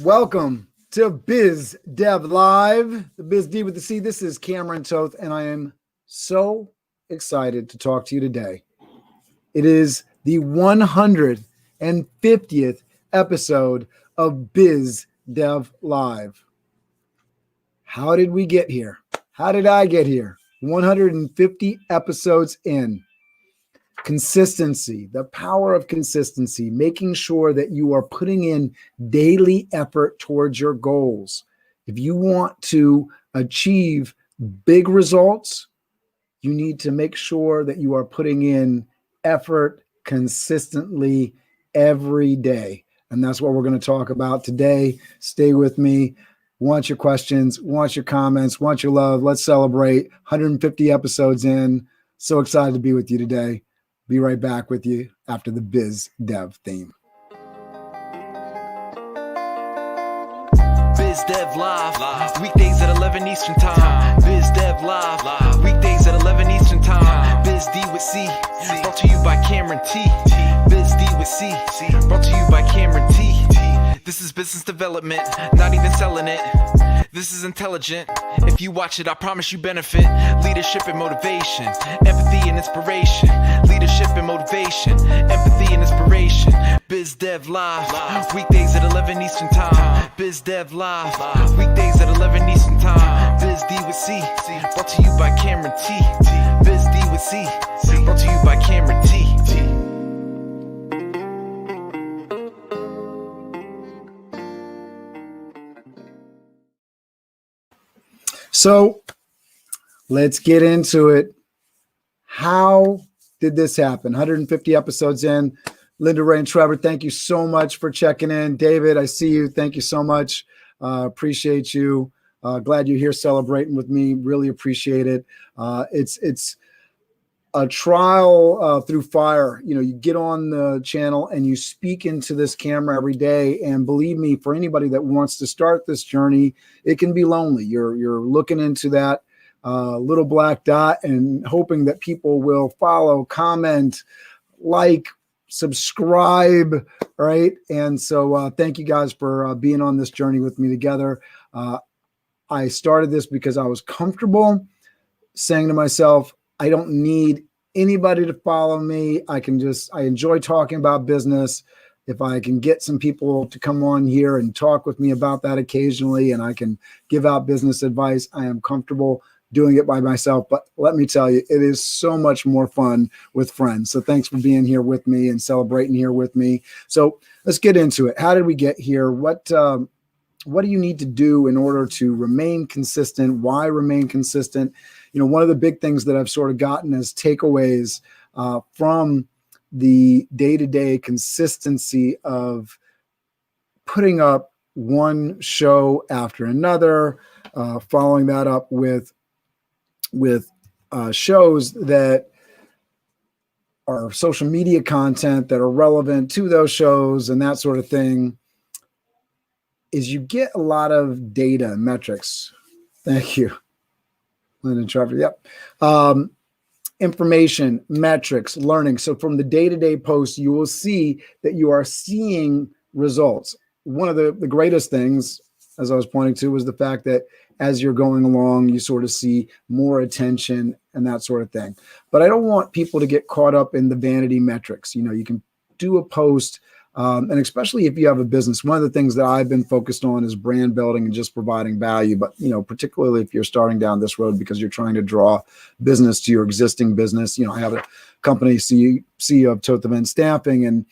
Welcome to Biz Dev Live, the Biz D with the C. This is Cameron Toth, and I am so excited to talk to you today. It is the 150th episode of Biz Dev Live. How did we get here? How did I get here? 150 episodes in. Consistency, the power of consistency, making sure that you are putting in daily effort towards your goals. If you want to achieve big results, you need to make sure that you are putting in effort consistently every day. And that's what we're going to talk about today. Stay with me. Want your questions, want your comments, want your love. Let's celebrate 150 episodes in. So excited to be with you today. Be right back with you after the Biz Dev theme. Biz Dev Live, weekdays at 11 Eastern Time. Biz Dev Live, weekdays at 11 Eastern Time. Biz D with C, brought to you by Cameron T. Biz D with C, brought to you by Cameron T. This is business development, not even selling it. This is intelligent. If you watch it, I promise you benefit. Leadership and motivation, empathy and inspiration. Leadership and motivation, empathy and inspiration. Biz Dev Live, weekdays at 11 Eastern Time. Biz Dev Live, weekdays at 11 Eastern Time. Biz D with C, brought to you by Cameron T. Biz D with C, brought to you by Cameron T. So let's get into it. How did this happen? 150 episodes in. Linda, Ray, and Trevor, thank you so much for checking in. David, I see you. Thank you so much. Appreciate you. Glad you're here celebrating with me. Really appreciate it. It's a trial through fire. You know, you get on the channel and you speak into this camera every day. And believe me, for anybody that wants to start this journey, it can be lonely. You're looking into that little black dot and hoping that people will follow, comment, like, subscribe, right? And so thank you guys for being on this journey with me together. I started this because I was comfortable saying to myself, I don't need anybody to follow me. I enjoy talking about business. If I can get some people to come on here and talk with me about that occasionally, and I can give out business advice, I am comfortable doing it by myself. But let me tell you, it is so much more fun with friends. So thanks for being here with me and celebrating here with me. So let's get into it. How did we get here? What do you need to do in order to remain consistent? Why remain consistent? You know, one of the big things that I've sort of gotten as takeaways from the day-to-day consistency of putting up one show after another, following that up with shows that are social media content that are relevant to those shows and that sort of thing, is you get a lot of data and metrics. Thank you, Linda Trevor. Yep. Information, metrics, learning. So from the day-to-day posts, you will see that you are seeing results. One of the greatest things, as I was pointing to, was the fact that as you're going along, you sort of see more attention and that sort of thing. But I don't want people to get caught up in the vanity metrics. You know, you can do a post, and especially if you have a business, one of the things that I've been focused on is brand building and just providing value. But, you know, particularly if you're starting down this road because you're trying to draw business to your existing business. You know, I have a company, CEO of Toth Event Staffing. And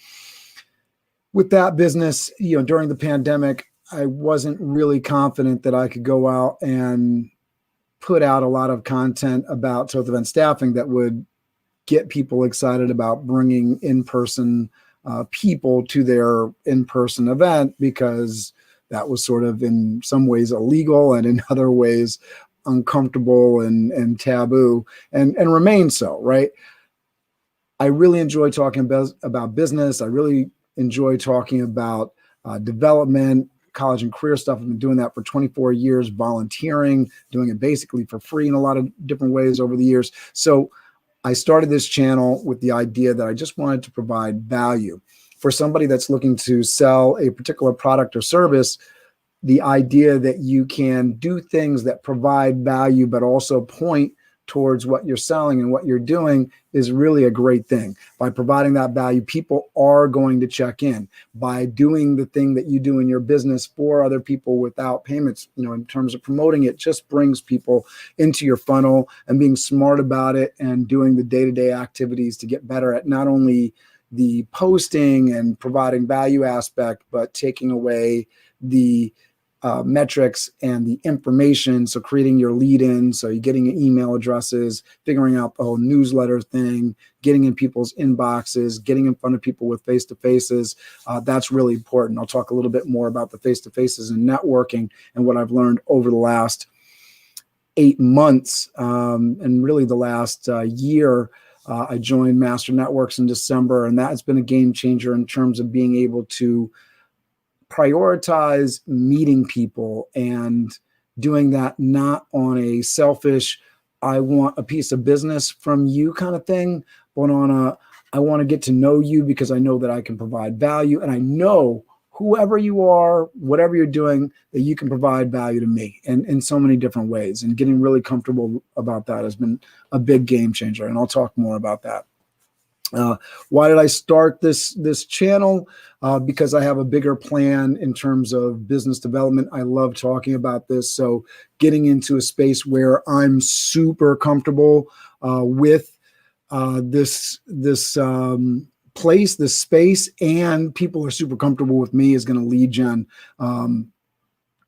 with that business, you know, during the pandemic, I wasn't really confident that I could go out and put out a lot of content about Toth Event Staffing that would get people excited about bringing in-person people to their in-person event, because that was sort of in some ways illegal and in other ways uncomfortable and taboo and remains so, right? I really enjoy talking about business. I really enjoy talking about development, college and career stuff. I've been doing that for 24 years, volunteering, doing it basically for free in a lot of different ways over the years. So I started this channel with the idea that I just wanted to provide value for somebody that's looking to sell a particular product or service, the idea that you can do things that provide value, but also point towards what you're selling and what you're doing is really a great thing. By providing that value, people are going to check in. By doing the thing that you do in your business for other people without payments, in terms of promoting it, just brings people into your funnel, and being smart about it and doing the day-to-day activities to get better at not only the posting and providing value aspect, but taking away the metrics and the information. So creating your lead-in, so you're getting email addresses, figuring out the whole newsletter thing, getting in people's inboxes, getting in front of people with face-to-faces. That's really important. I'll talk a little bit more about the face-to-faces and networking and what I've learned over the last 8 months, and really the last year. I joined Master Networks in December, and that's been a game changer in terms of being able to prioritize meeting people and doing that not on a selfish, I want a piece of business from you kind of thing, but on a, I want to get to know you because I know that I can provide value, and I know whoever you are, whatever you're doing, that you can provide value to me in so many different ways. And getting really comfortable about that has been a big game changer, and I'll talk more about that. Why did I start this channel? Because I have a bigger plan in terms of business development. I love talking about this. So getting into a space where I'm super comfortable with this place, this space, and people are super comfortable with me is going to lead gen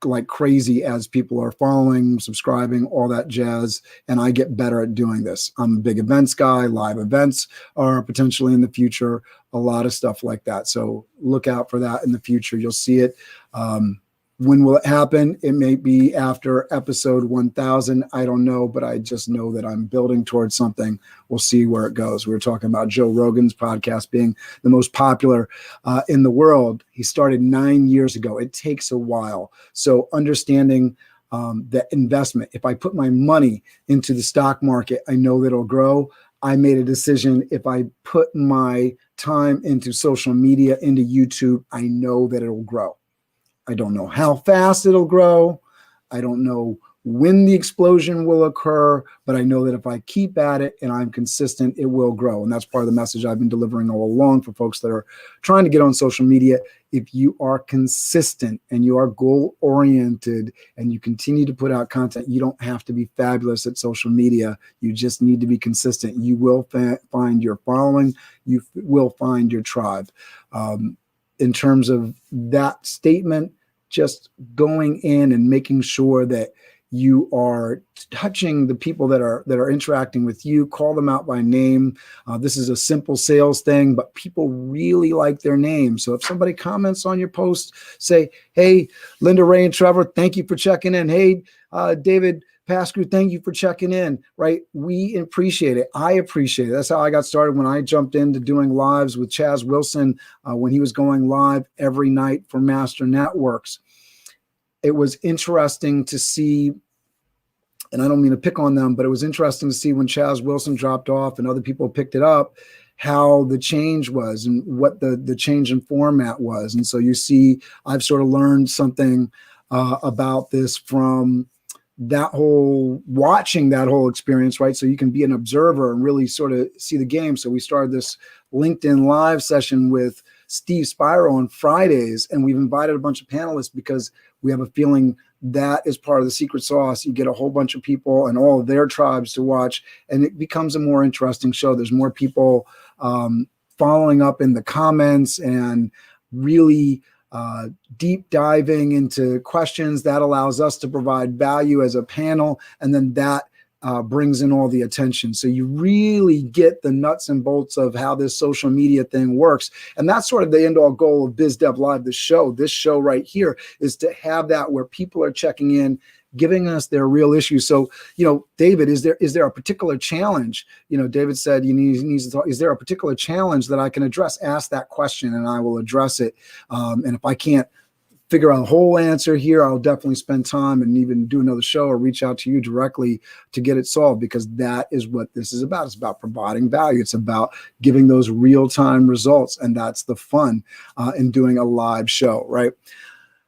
like crazy as people are following, subscribing, all that jazz, and I get better at doing this. I'm a big events guy. Live events are potentially in the future, a lot of stuff like that. So look out for that in the future. You'll see it. When will it happen? It may be after episode 1000. I don't know, but I just know that I'm building towards something. We'll see where it goes. We were talking about Joe Rogan's podcast being the most popular in the world. He started 9 years ago. It takes a while. So understanding that investment, if I put my money into the stock market, I know that it'll grow. I made a decision. If I put my time into social media, into YouTube, I know that it'll grow. I don't know how fast it'll grow. I don't know when the explosion will occur, but I know that if I keep at it and I'm consistent, it will grow. And that's part of the message I've been delivering all along for folks that are trying to get on social media. If you are consistent and you are goal-oriented and you continue to put out content, you don't have to be fabulous at social media. You just need to be consistent. You will find your following. You will find your tribe. In terms of that statement, just going in and making sure that you are touching the people that are interacting with you, call them out by name. This is a simple sales thing, but people really like their name. So if somebody comments on your post, say, hey, Linda, Ray, and Trevor, thank you for checking in. Hey, David Pascu, thank you for checking in, right? We appreciate it. I appreciate it. That's how I got started when I jumped into doing lives with Chaz Wilson when he was going live every night for Master Networks. It was interesting to see, and I don't mean to pick on them, but it was interesting to see when Chaz Wilson dropped off and other people picked it up, how the change was and what the change in format was. And so you see, I've sort of learned something about this from watching that whole experience, right? So you can be an observer and really sort of see the game. So we started this LinkedIn live session with Steve Spiro on Fridays, and we've invited a bunch of panelists because we have a feeling that is part of the secret sauce. You get a whole bunch of people and all of their tribes to watch, and it becomes a more interesting show. There's more people following up in the comments and really deep diving into questions that allows us to provide value as a panel, and then that brings in all the attention. So you really get the nuts and bolts of how this social media thing works. And that's sort of the end all goal of Biz Dev Live, this show right here, is to have that where people are checking in, giving us their real issues. So, David, is there a particular challenge? David said he needs to talk. Is there a particular challenge that I can address? Ask that question and I will address it. And if I can't figure out a whole answer here, I'll definitely spend time and even do another show or reach out to you directly to get it solved, because that is what this is about. It's about providing value. It's about giving those real-time results. And that's the fun in doing a live show, right?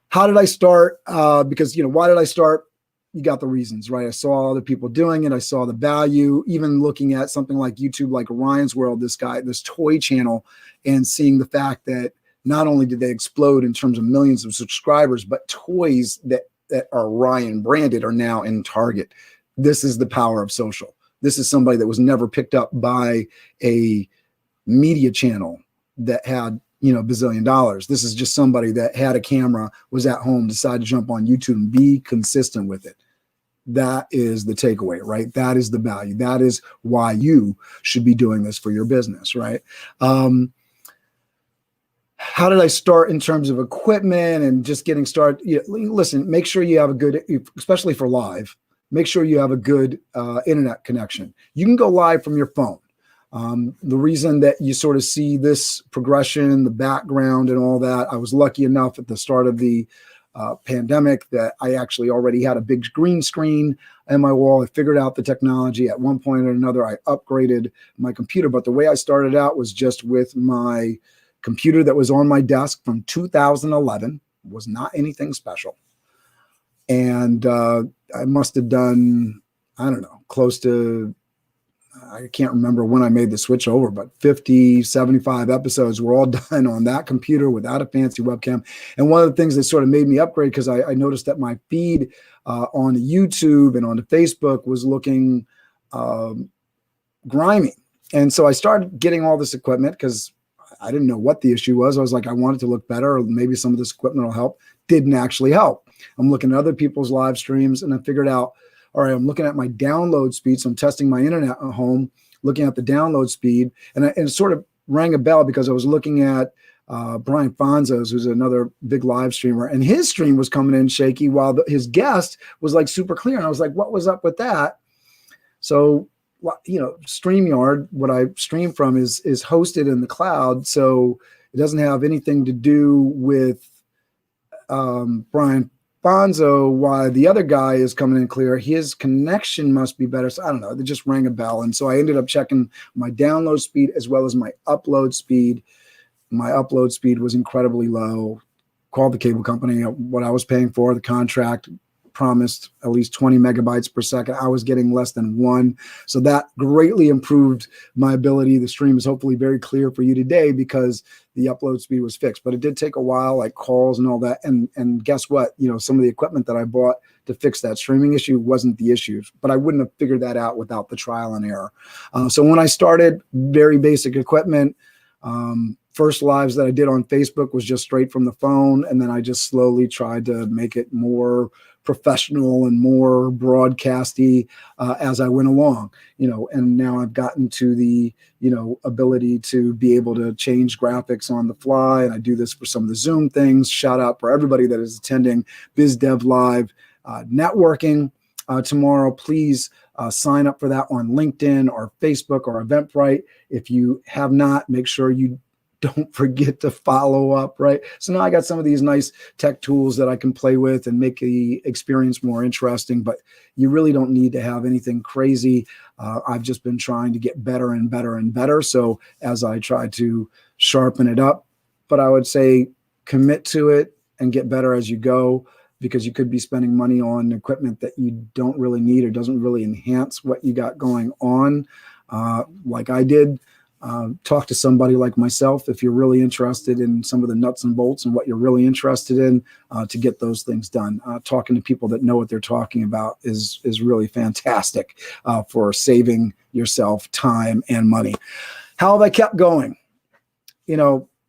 How did I start? Because, why did I start? You got the reasons, right? I saw other people doing it. I saw the value, even looking at something like YouTube, like Ryan's World, this toy channel, and seeing the fact that not only did they explode in terms of millions of subscribers, but toys that are Ryan branded are now in Target. This is the power of social. This is somebody that was never picked up by a media channel that had, bazillion dollars. This is just somebody that had a camera, was at home, decided to jump on YouTube and be consistent with it. That is the takeaway, right? That is the value. That is why you should be doing this for your business, right? How did I start in terms of equipment and just getting started? Listen, make sure you have a good, especially for live, make sure you have a good internet connection. You can go live from your phone. The reason that you sort of see this progression, the background and all that, I was lucky enough at the start of the pandemic that I actually already had a big green screen in my wall. I figured out the technology. At one point or another, I upgraded my computer. But the way I started out was just with my computer that was on my desk from 2011. It was not anything special. And I must have done, I don't know, close to, I can't remember when I made the switch over, but 50, 75 episodes were all done on that computer without a fancy webcam. And one of the things that sort of made me upgrade, because I noticed that my feed on YouTube and on the Facebook was looking grimy. And so I started getting all this equipment because I didn't know what the issue was. I was like, I want it to look better, or maybe some of this equipment will help. Didn't actually help. I'm looking at other people's live streams and I figured out, all right, I'm looking at my download speed. So I'm testing my internet at home, looking at the download speed. And it sort of rang a bell because I was looking at Brian Fonzo's, who's another big live streamer, and his stream was coming in shaky while his guest was like super clear. And I was like, what was up with that? So, StreamYard, what I stream from is hosted in the cloud. So it doesn't have anything to do with Brian Fonzo, why the other guy is coming in clear. His connection must be better. So I don't know. They just rang a bell. And so I ended up checking my download speed as well as my upload speed. My upload speed was incredibly low. Called the cable company, what I was paying for, the contract promised at least 20 megabytes per second. I was getting less than 1. So that greatly improved my ability. The stream is hopefully very clear for you today because the upload speed was fixed. But it did take a while, like calls and all that. And guess what? Some of the equipment that I bought to fix that streaming issue wasn't the issue. But I wouldn't have figured that out without the trial and error. So when I started, very basic equipment. First lives that I did on Facebook was just straight from the phone. And then I just slowly tried to make it more professional and more broadcasty as I went along, and now I've gotten to the, ability to be able to change graphics on the fly. And I do this for some of the Zoom things. Shout out for everybody that is attending BizDev Live networking tomorrow. Please sign up for that on LinkedIn or Facebook or Eventbrite. If you have not, make sure you don't forget to follow up, right? So now I got some of these nice tech tools that I can play with and make the experience more interesting, but you really don't need to have anything crazy. I've just been trying to get better and better and better. So as I try to sharpen it up, but I would say commit to it and get better as you go, because you could be spending money on equipment that you don't really need or doesn't really enhance what you got going on, like I did. Talk to somebody like myself if you're really interested in some of the nuts and bolts and what you're really interested in to get those things done. Talking to people that know what they're talking about is really fantastic for saving yourself time and money. How have I kept going?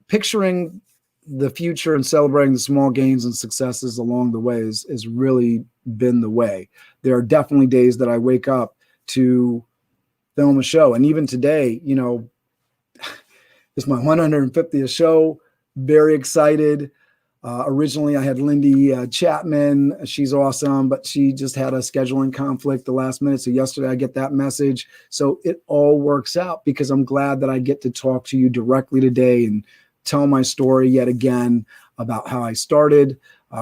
Picturing the future and celebrating the small gains and successes along the way has really been the way. There are definitely days that I wake up to film a show. And even today, it's my 150th show. Very excited. Originally, I had Lindy Chapman. She's awesome, but she just had a scheduling conflict the last minute. So yesterday, I get that message. So it all works out because I'm glad that I get to talk to you directly today and tell my story yet again about how I started,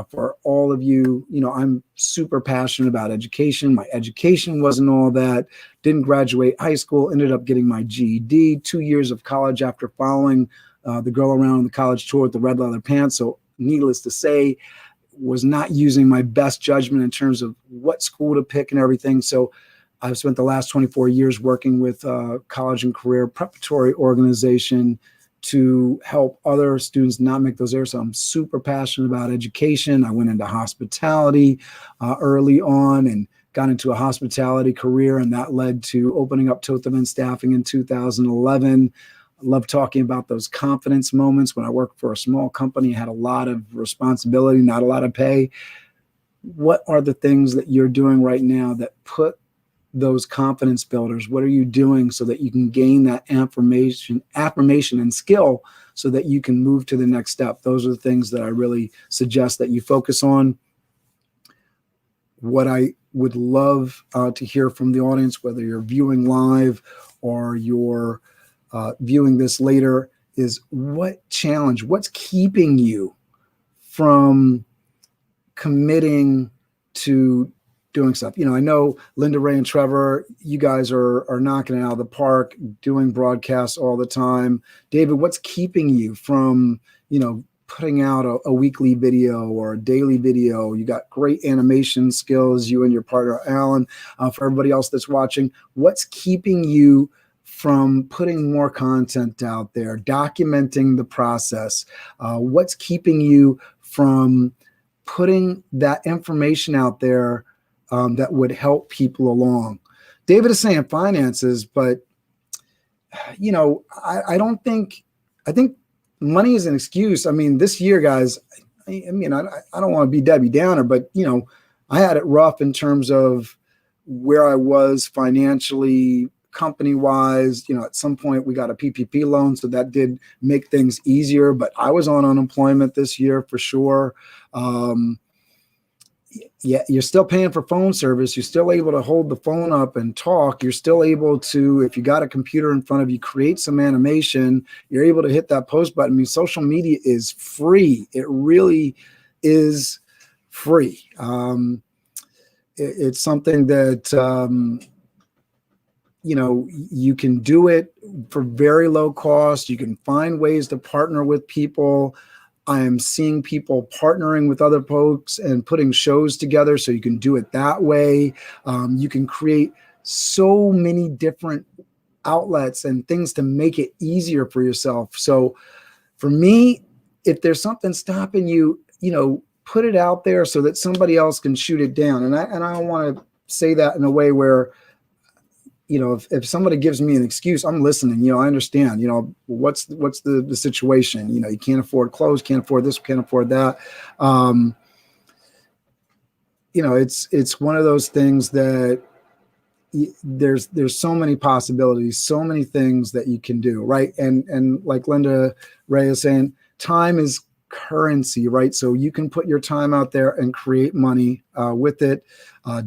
For all of you, I'm super passionate about education. My education wasn't all that. Didn't graduate high school, ended up getting my GED, 2 years of college after following the girl around on the college tour with the red leather pants. So needless to say, was not using my best judgment in terms of what school to pick and everything. So I've spent the last 24 years working with a college and career preparatory organization to help other students not make those errors. So I'm super passionate about education. I went into hospitality early on and got into a hospitality career, and that led to opening up Toth Staffing in 2011. I love talking about those confidence moments. When I worked for a small company, I had a lot of responsibility, not a lot of pay. What are the things that you're doing right now that put those confidence builders? What are you doing so that you can gain that affirmation and skill so that you can move to the next step? Those are the things that I really suggest that you focus on. What I would love to hear from the audience, whether you're viewing live or you're viewing this later, is what's keeping you from committing to doing stuff? I know Linda, Ray, and Trevor, you guys are knocking it out of the park, doing broadcasts all the time. David, what's keeping you from, putting out a weekly video or a daily video? You got great animation skills, you and your partner, Alan. For everybody else that's watching, what's keeping you from putting more content out there, documenting the process? What's keeping you from putting that information out there that would help people along? David is saying finances, but I think money is an excuse. I mean, this year, guys, I don't want to be Debbie Downer, but I had it rough in terms of where I was financially, company wise. At some point we got a PPP loan, so that did make things easier, but I was on unemployment this year for sure. Yeah, you're still paying for phone service. You're still able to hold the phone up and talk. You're still able to, if you got a computer in front of you, create some animation. You're able to hit that post button. I mean, social media is free. It really is free. It's something that, you can do it for very low cost. You can find ways to partner with people. I am seeing people partnering with other folks and putting shows together, so you can do it that way. You can create so many different outlets and things to make it easier for yourself. So for me, if there's something stopping you, put it out there so that somebody else can shoot it down. And I want to say that in a way where, if somebody gives me an excuse, I'm listening. I understand, what's the situation? You can't afford clothes, can't afford this, can't afford that. It's one of those things that there's so many possibilities, so many things that you can do, right? And like Linda Ray is saying, time is currency, right? So you can put your time out there and create money with it.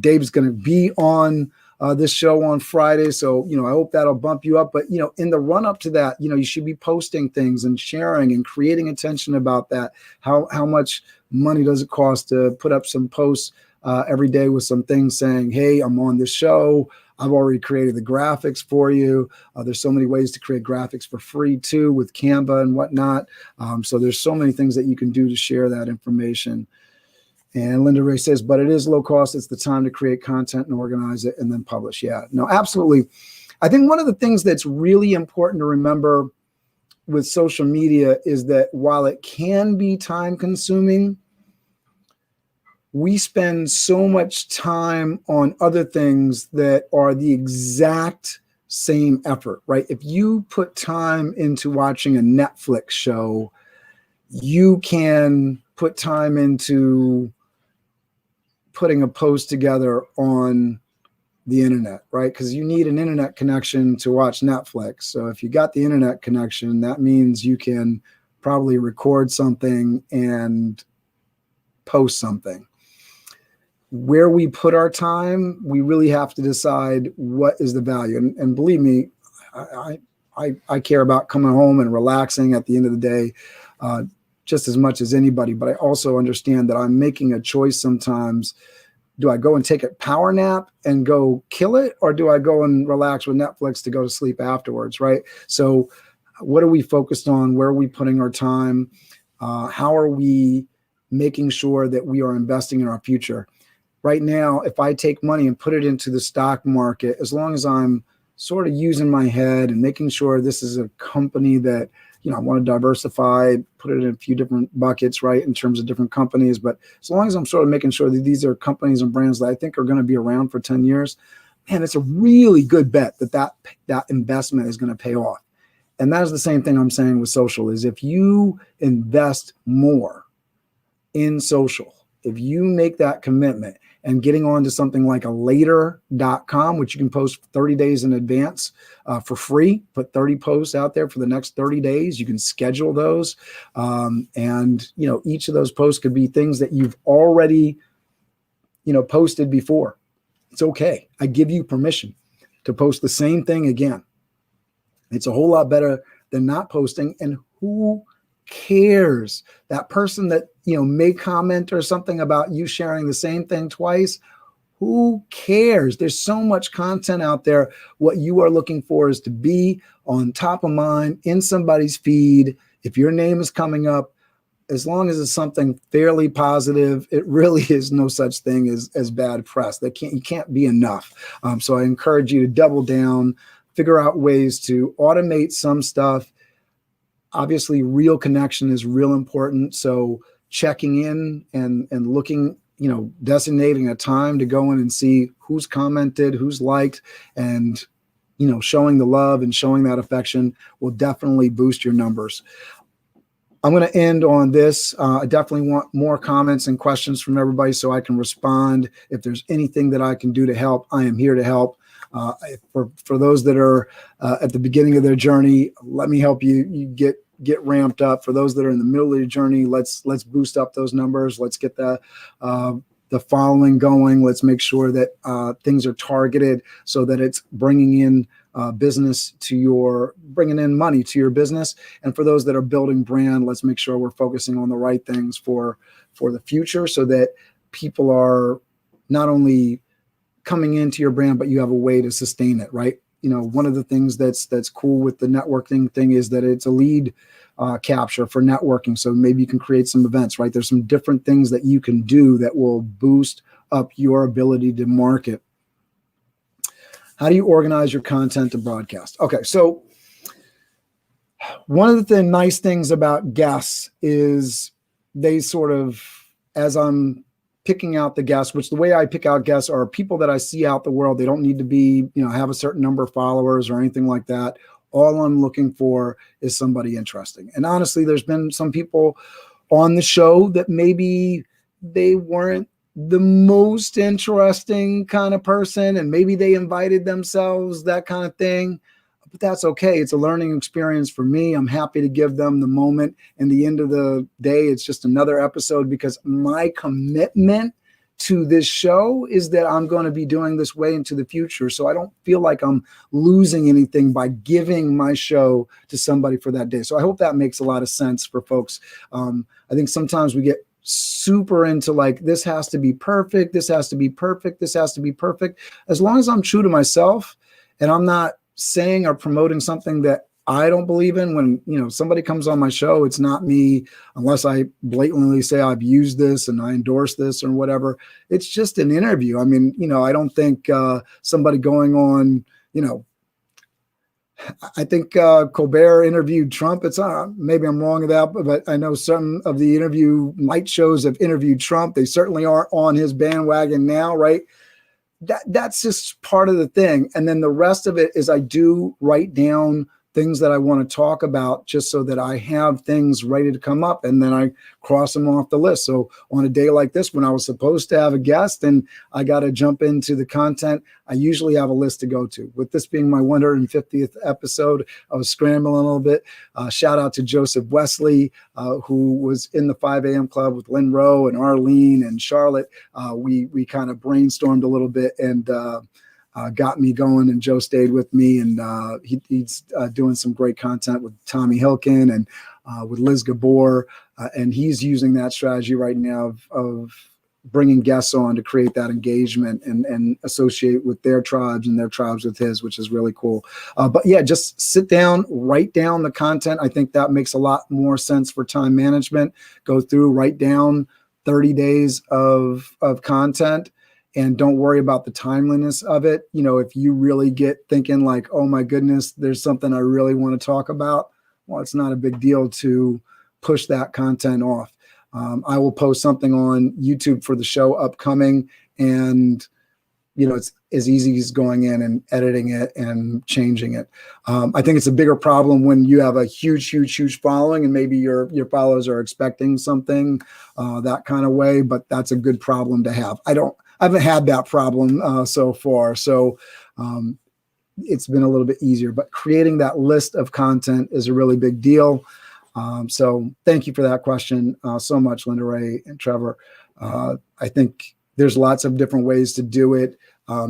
Dave's going to be on this show on Friday. So, I hope that'll bump you up. But, in the run up to that, you should be posting things and sharing and creating attention about that. How much money does it cost to put up some posts every day with some things saying, hey, I'm on this show. I've already created the graphics for you. There's so many ways to create graphics for free too with Canva and whatnot. So there's so many things that you can do to share that information. And Linda Ray says, but it is low cost. It's the time to create content and organize it and then publish. Yeah, no, absolutely. I think one of the things that's really important to remember with social media is that while it can be time consuming, we spend so much time on other things that are the exact same effort, right? If you put time into watching a Netflix show, you can put time into putting a post together on the internet, right? Because you need an internet connection to watch Netflix. So if you got the internet connection, that means you can probably record something and post something. Where we put our time, we really have to decide what is the value. And believe me, I care about coming home and relaxing at the end of the day. just as much as anybody, but I also understand that I'm making a choice sometimes. Do I go and take a power nap and go kill it? Or do I go and relax with Netflix to go to sleep afterwards, right? So what are we focused on? Where are we putting our time? How are we making sure that we are investing in our future? Right now, if I take money and put it into the stock market, as long as I'm sort of using my head and making sure this is a company that, you know, I want to diversify, put it in a few different buckets, right, in terms of different companies. But as long as I'm sort of making sure that these are companies and brands that I think are going to be around for 10 years, man, it's a really good bet that investment is going to pay off. And that is the same thing I'm saying with social, is if you invest more in social, if you make that commitment and getting on to something like a later.com, which you can post 30 days in advance for free, put 30 posts out there for the next 30 days. You can schedule those. And, you know, each of those posts could be things that you've already, you know, posted before. It's okay. I give you permission to post the same thing again. It's a whole lot better than not posting. And who cares? That person that, you know, may comment or something about you sharing the same thing twice, who cares? There's so much content out there. What you are looking for is to be on top of mind in somebody's feed. If your name is coming up, as long as it's something fairly positive, it really is no such thing as bad press. You can't be enough. So I encourage you to double down, figure out ways to automate some stuff. Obviously, real connection is real important. So checking in and looking, you know, designating a time to go in and see who's commented, who's liked, and, you know, showing the love and showing that affection will definitely boost your numbers. I'm going to end on this. I definitely want more comments and questions from everybody so I can respond. If there's anything that I can do to help, I am here to help. For those that are at the beginning of their journey, let me help you get ramped up. For those that are in the middle of your journey, let's boost up those numbers. Let's get the following going. Let's make sure that things are targeted so that it's bringing in bringing in money to your business. And for those that are building brand, let's make sure we're focusing on the right things for the future so that people are not only coming into your brand, but you have a way to sustain it, right? You know, one of the things that's cool with the networking thing is that it's a lead capture for networking. So maybe you can create some events, right? There's some different things that you can do that will boost up your ability to market. How do you organize your content to broadcast? Okay, so one of the nice things about guests is they sort of, as I'm picking out the guests, which the way I pick out guests are people that I see out the world. They don't need to be, you know, have a certain number of followers or anything like that. All I'm looking for is somebody interesting. And honestly, there's been some people on the show that maybe they weren't the most interesting kind of person, and maybe they invited themselves, that kind of thing. But that's okay. It's a learning experience for me. I'm happy to give them the moment. And the end of the day, it's just another episode, because my commitment to this show is that I'm going to be doing this way into the future. So I don't feel like I'm losing anything by giving my show to somebody for that day. So I hope that makes a lot of sense for folks. I think sometimes we get super into like, this has to be perfect. This has to be perfect. This has to be perfect. As long as I'm true to myself and I'm not saying or promoting something that I don't believe in. When, you know, somebody comes on my show, it's not me, unless I blatantly say I've used this and I endorse this or whatever. It's just an interview. I mean, you know, I don't think somebody going on, you know, I think Colbert interviewed Trump. It's maybe I'm wrong about that, but I know some of the night shows have interviewed Trump. They certainly aren't on his bandwagon now, right? That's just part of the thing. And then the rest of it is I do write down things that I want to talk about, just so that I have things ready to come up, and then I cross them off the list. So on a day like this, when I was supposed to have a guest and I got to jump into the content, I usually have a list to go to. With this being my 150th episode, I was scrambling a little bit. Shout out to Joseph Wesley, who was in the 5 a.m. club with Lynn Rowe and Arlene and Charlotte. We kind of brainstormed a little bit, and got me going, and Joe stayed with me, and he's doing some great content with Tommy Hilkin and with Liz Gabor, and he's using that strategy right now of bringing guests on to create that engagement and associate with their tribes and their tribes with his, which is really cool. But yeah, just sit down, write down the content. I think that makes a lot more sense for time management. Go through, write down 30 days of content, and don't worry about the timeliness of it. You know, if you really get thinking like, oh my goodness, there's something I really want to talk about, well, it's not a big deal to push that content off. I will post something on YouTube for the show upcoming, and it's as easy as going in and editing it and changing it. I think it's a bigger problem when you have a huge following, and maybe your followers are expecting something that kind of way, but that's a good problem to have. I haven't had that problem so far, so it's been a little bit easier. But creating that list of content is a really big deal. So thank you for that question so much, Linda Ray and Trevor. I think there's lots of different ways to do it.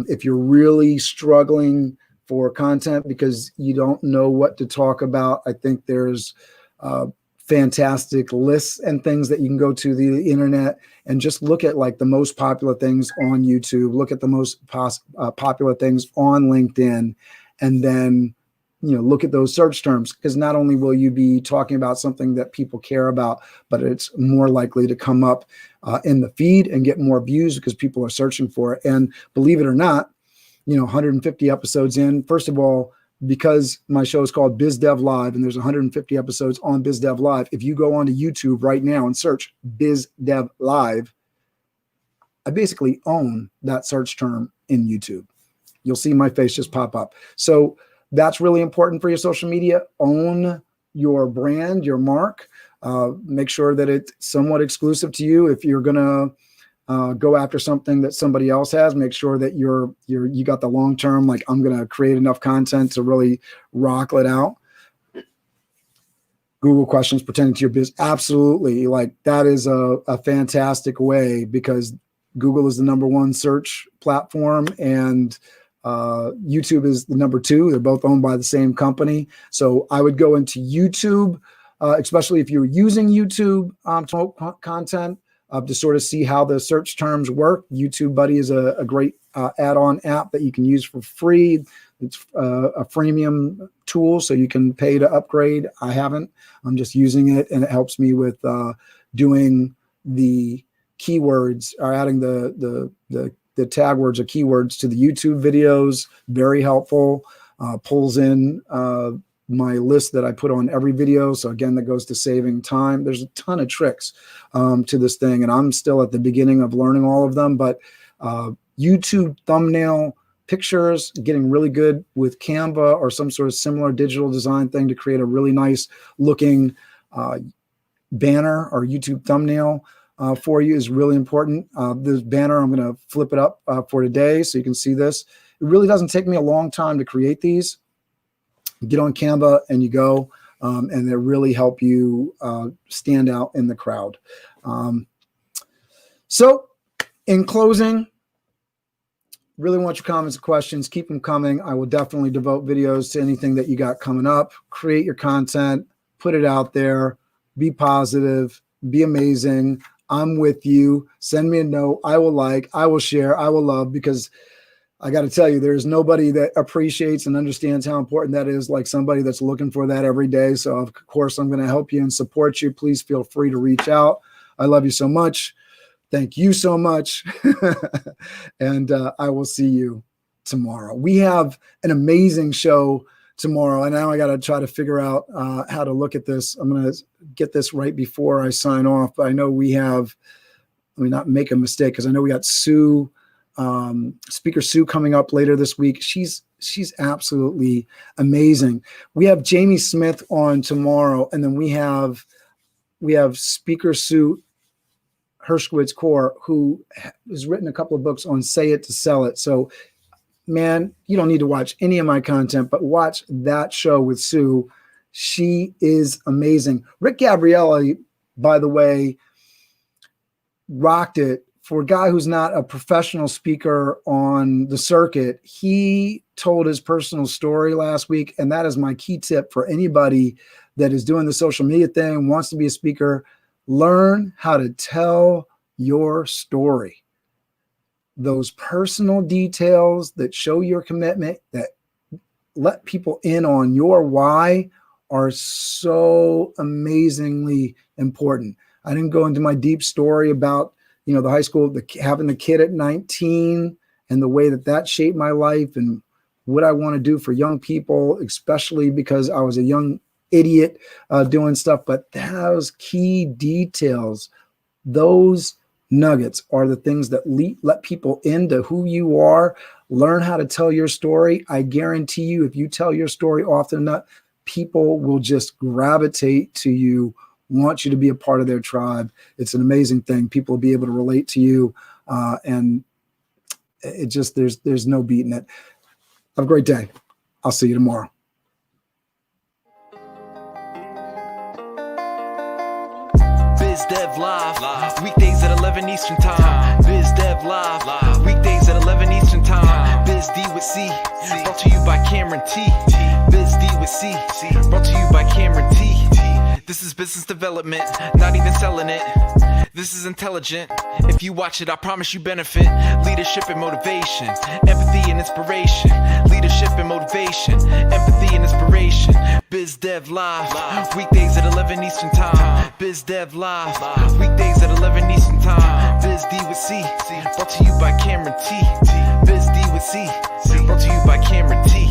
If you're really struggling for content because you don't know what to talk about, I think there's fantastic lists and things that you can go to the internet and just look at like the most popular things on YouTube, look at the most popular things on LinkedIn, and then look at those search terms, because not only will you be talking about something that people care about, but it's more likely to come up in the feed and get more views because people are searching for it. And believe it or not, 150 episodes in, first of all, because my show is called Biz Dev Live and there's 150 episodes on Biz Dev Live, if you go onto YouTube right now and search Biz Dev Live, I basically own that search term in YouTube. You'll see my face just pop up. So that's really important for your social media. Own your brand, your mark. Make sure that it's somewhat exclusive to you. If you're gonna go after something that somebody else has, make sure that you got the long term. Like, I'm gonna create enough content to really rock it out. Google questions pertaining to your business, absolutely. Like, that is a fantastic way, because Google is the #1 search platform, and YouTube is the #2. They're both owned by the same company. So I would go into YouTube, especially if you're using YouTube content, to sort of see how the search terms work. YouTube Buddy is a great add-on app that you can use for free. It's a freemium tool, so you can pay to upgrade. I haven't. I'm just using it, and it helps me with doing the keywords, or adding the tag words or keywords to the YouTube videos. Very helpful. Pulls in my list that I put on every video. So again, that goes to saving time. There's a ton of tricks to this thing, and I'm still at the beginning of learning all of them. But YouTube thumbnail pictures, getting really good with Canva or some sort of similar digital design thing to create a really nice looking banner or YouTube thumbnail for you is really important. This banner, I'm going to flip it up for today so you can see this. It really doesn't take me a long time to create these. You get on Canva and you go, and they really help you stand out in the crowd. So in closing, really want your comments and questions. Keep them coming. I will definitely devote videos to anything that you got coming up. Create your content, put it out there, be positive, be amazing. I'm with you. Send me a note. I will like, I will share, I will love, because I got to tell you, there's nobody that appreciates and understands how important that is like somebody that's looking for that every day. So of course, I'm going to help you and support you. Please feel free to reach out. I love you so much. Thank you so much. And I will see you tomorrow. We have an amazing show tomorrow. And now I got to try to figure out how to look at this. I'm going to get this right before I sign off. But I know we have, let me not make a mistake, because I know we got Sue, Speaker Sue, coming up later this week. She's absolutely amazing. We have Jamie Smith on tomorrow. And then we have Speaker Sue Hershkowitz Core, who has written a couple of books on Say It to Sell It. So, man, you don't need to watch any of my content, but watch that show with Sue. She is amazing. Rick Gabrielli, by the way, rocked it for a guy who's not a professional speaker on the circuit, he told his personal story last week. And that is my key tip for anybody that is doing the social media thing, wants to be a speaker. Learn how to tell your story. Those personal details that show your commitment, that let people in on your why, are so amazingly important. I didn't go into my deep story about, the high school, having the kid at 19 and the way that shaped my life and what I want to do for young people, especially because I was a young idiot doing stuff. But those key details, those nuggets are the things that let people into who you are. Learn how to tell your story. I guarantee you, if you tell your story often enough, people will just gravitate to you, want you to be a part of their tribe. It's an amazing thing. People will be able to relate to you. And it just, there's no beating it. Have a great day. I'll see you tomorrow. Biz Dev Live, weekdays at 11 Eastern Time. Biz Dev Live, weekdays at 11 Eastern Time. Biz D with C, brought to you by Cameron T. Biz D with C, brought to you by Cameron T. This is business development, not even selling it. This is intelligent. If you watch it, I promise you benefit. Leadership and motivation, empathy and inspiration. Leadership and motivation, empathy and inspiration. Biz Dev Live, weekdays at 11 Eastern Time. Biz Dev Live, weekdays at 11 Eastern Time. Biz D with C, brought to you by Cameron T. Biz D with C, brought to you by Cameron T.